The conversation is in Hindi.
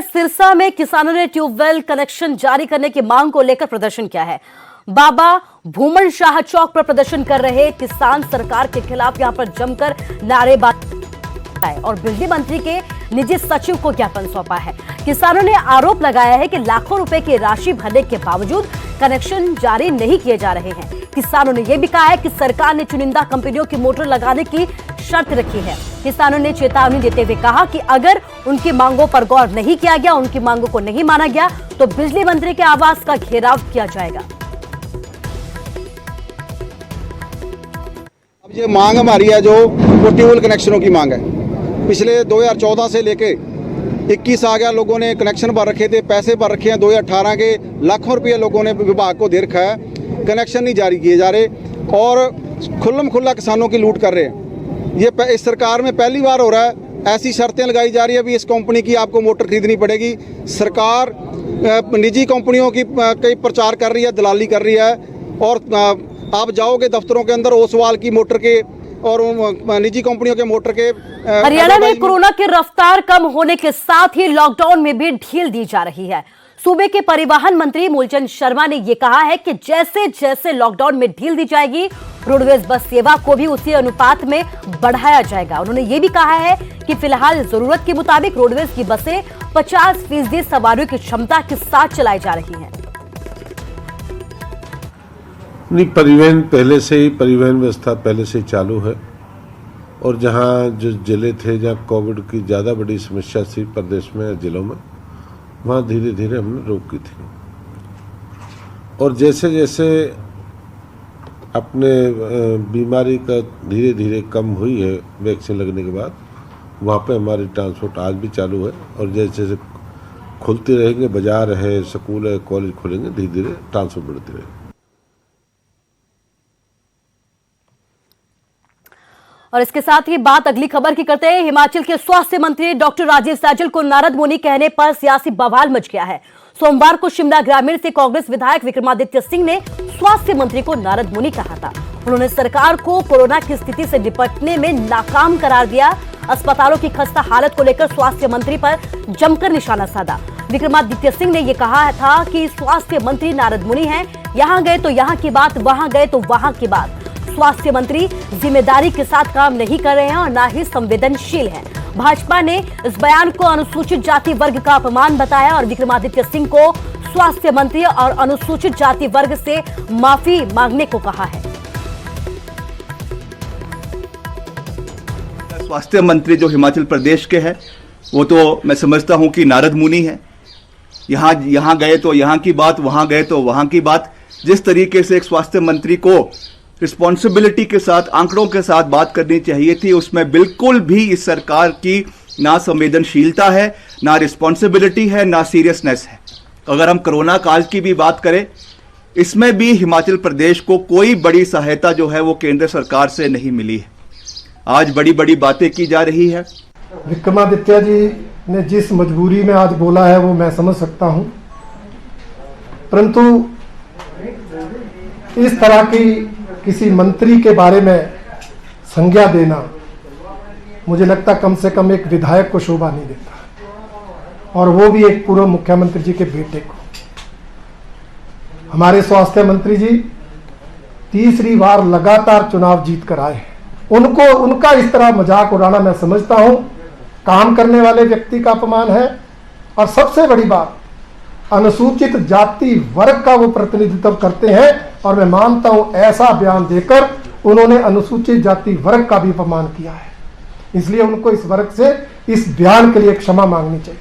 है, सिरसा में किसानों ने ट्यूबवेल कनेक्शन जारी करने की मांग को लेकर प्रदर्शन किया है। बाबा भूमन शाह चौक पर प्रदर्शन कर रहे किसान सरकार के खिलाफ यहां पर जमकर नारेबाजी और बिजली मंत्री के निजी सचिव को ज्ञापन सौंपा है। किसानों ने आरोप लगाया है कि लाखों रुपए की राशि भरने के बावजूद कनेक्शन जारी नहीं किए जा रहे हैं। किसानों ने यह भी कहा है कि सरकार ने चुनिंदा कंपनियों की मोटर लगाने की शर्त रखी है। किसानों ने चेतावनी देते हुए कहा कि अगर उनकी मांगों पर गौर नहीं किया गया, उनकी मांगों को नहीं माना गया, तो बिजली मंत्री के आवास का घेराव किया जाएगा। अब ये मांग हमारी है जो ट्यूबवेल कनेक्शनों की मांग है। पिछले 2014 से लेके 21 आ गया, लोगों ने कनेक्शन भर रखे थे, पैसे भर रखे हैं। 2018 के लाखों रुपये लोगों ने विभाग को दे रखा है, कनेक्शन नहीं जारी किए जा रहे और खुल्लम खुल्ला किसानों की लूट कर रहे हैं। ये इस सरकार में पहली बार हो रहा है। ऐसी शर्तें लगाई जा रही है, अभी इस कंपनी की आपको मोटर खरीदनी पड़ेगी। सरकार निजी कंपनियों की कई प्रचार कर रही है, दलाली कर रही है और आप जाओगे दफ्तरों के अंदर ओसवाल की मोटर के और निजी कंपनियों के मोटर के। हरियाणा में कोरोना की रफ्तार कम होने के साथ ही लॉकडाउन में भी ढील दी जा रही है। सूबे के परिवहन मंत्री मूलचंद शर्मा ने यह कहा है कि जैसे जैसे लॉकडाउन में ढील दी जाएगी, रोडवेज बस सेवा को भी उसी अनुपात में बढ़ाया जाएगा। उन्होंने यह भी कहा है कि फिलहाल जरूरत के मुताबिक रोडवेज की बसें 50% सवारियों की क्षमता के साथ चलाई जा रही हैं। नहीं, परिवहन पहले से ही, परिवहन व्यवस्था पहले से ही चालू है और जहां जो जिले थे जहां कोविड की ज़्यादा बड़ी समस्या थी प्रदेश में, जिलों में, वहाँ धीरे धीरे हमने रोकी थी। और जैसे जैसे अपने बीमारी का धीरे धीरे कम हुई है वैक्सीन लगने के बाद, वहाँ पे हमारी ट्रांसपोर्ट आज भी चालू है और जैसे जैसे खुलते रहेंगे, बाजार है, स्कूल है, कॉलेज खुलेंगे, धीरे धीरे ट्रांसपोर्ट बढ़ती रहेगी। और इसके साथ ही बात अगली खबर की करते हैं। हिमाचल के स्वास्थ्य मंत्री डॉक्टर राजीव सैजल को नारद मुनि कहने पर सियासी बवाल मच गया है। सोमवार को शिमला ग्रामीण से कांग्रेस विधायक विक्रमादित्य सिंह ने स्वास्थ्य मंत्री को नारद मुनि कहा था। उन्होंने सरकार को कोरोना की स्थिति से निपटने में नाकाम करार दिया। अस्पतालों की खस्ता हालत को लेकर स्वास्थ्य मंत्री पर जमकर निशाना साधा। विक्रमादित्य सिंह ने यह कहा था कि स्वास्थ्य मंत्री नारद मुनि हैं, यहां गए तो यहां की बात, वहां गए तो वहां की बात। स्वास्थ्य मंत्री जिम्मेदारी के साथ काम नहीं कर रहे हैं और ना ही संवेदनशील हैं। भाजपा ने इस बयान को अनुसूचित जाति वर्ग का अपमान बताया और विक्रमादित्य सिंह को स्वास्थ्य मंत्री और अनुसूचित जाति वर्ग से माफी मांगने को कहा है। स्वास्थ्य मंत्री जो हिमाचल प्रदेश के हैं, वो तो मैं समझता हूं कि नारद मुनि है। यहां गए तो यहां की बात, वहां गए तो वहां की बात। जिस तरीके से एक स्वास्थ्य मंत्री को रिस्पॉन्सिबिलिटी के साथ, आंकड़ों के साथ बात करनी चाहिए थी, उसमें बिल्कुल भी इस सरकार की ना संवेदनशीलता है, ना रिस्पॉन्सिबिलिटी है, ना सीरियसनेस है। अगर हम कोरोना काल की भी बात करें, इसमें भी हिमाचल प्रदेश को कोई बड़ी सहायता जो है वो केंद्र सरकार से नहीं मिली है। आज बड़ी बड़ी बातें की जा रही है। विक्रमादित्य जी ने जिस मजबूरी में आज बोला है वो मैं समझ सकता हूं, परंतु इस तरह की किसी मंत्री के बारे में संज्ञा देना मुझे लगता कम से कम एक विधायक को शोभा नहीं देता, और वो भी एक पूर्व मुख्यमंत्री जी के बेटे को। हमारे स्वास्थ्य मंत्री जी तीसरी बार लगातार चुनाव जीत कर आए हैं। उनका इस तरह मजाक उड़ाना मैं समझता हूं काम करने वाले व्यक्ति का अपमान है। और सबसे बड़ी बात, अनुसूचित जाति वर्ग का वो प्रतिनिधित्व करते हैं और मैं मानता हूं ऐसा बयान देकर उन्होंने अनुसूचित जाति वर्ग का भी अपमान किया है। इसलिए उनको इस वर्ग से इस बयान के लिए क्षमा मांगनी चाहिए।